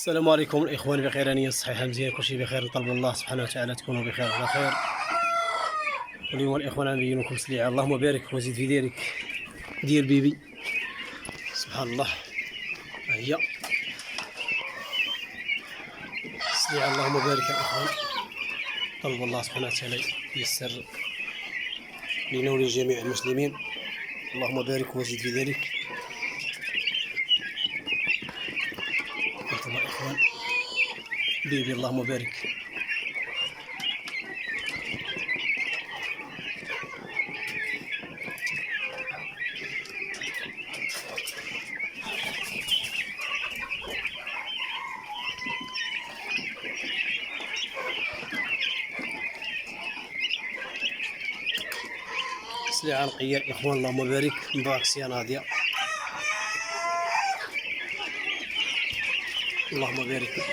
السلام عليكم الإخوان، بخير أنية الصحيحة مزيان كلشي بخير، نطلب من الله سبحانه وتعالى تكونوا بخير وعلى خير. واليوم الإخوان غنبين لكم سليعة اللهم بارك وزيد في ديرك دير بيبي سبحان الله. ها هي سليعة اللهم بارك يا إخوان، طلب الله سبحانه وتعالى ييسر لنا ولجميع المسلمين، اللهم بارك وزيد في ذلك. انتم إخوان بيبي اللهم بارك. سليعة نقية الإخوان اللهم بارك، مبارك سي ناضية اللهم بارك.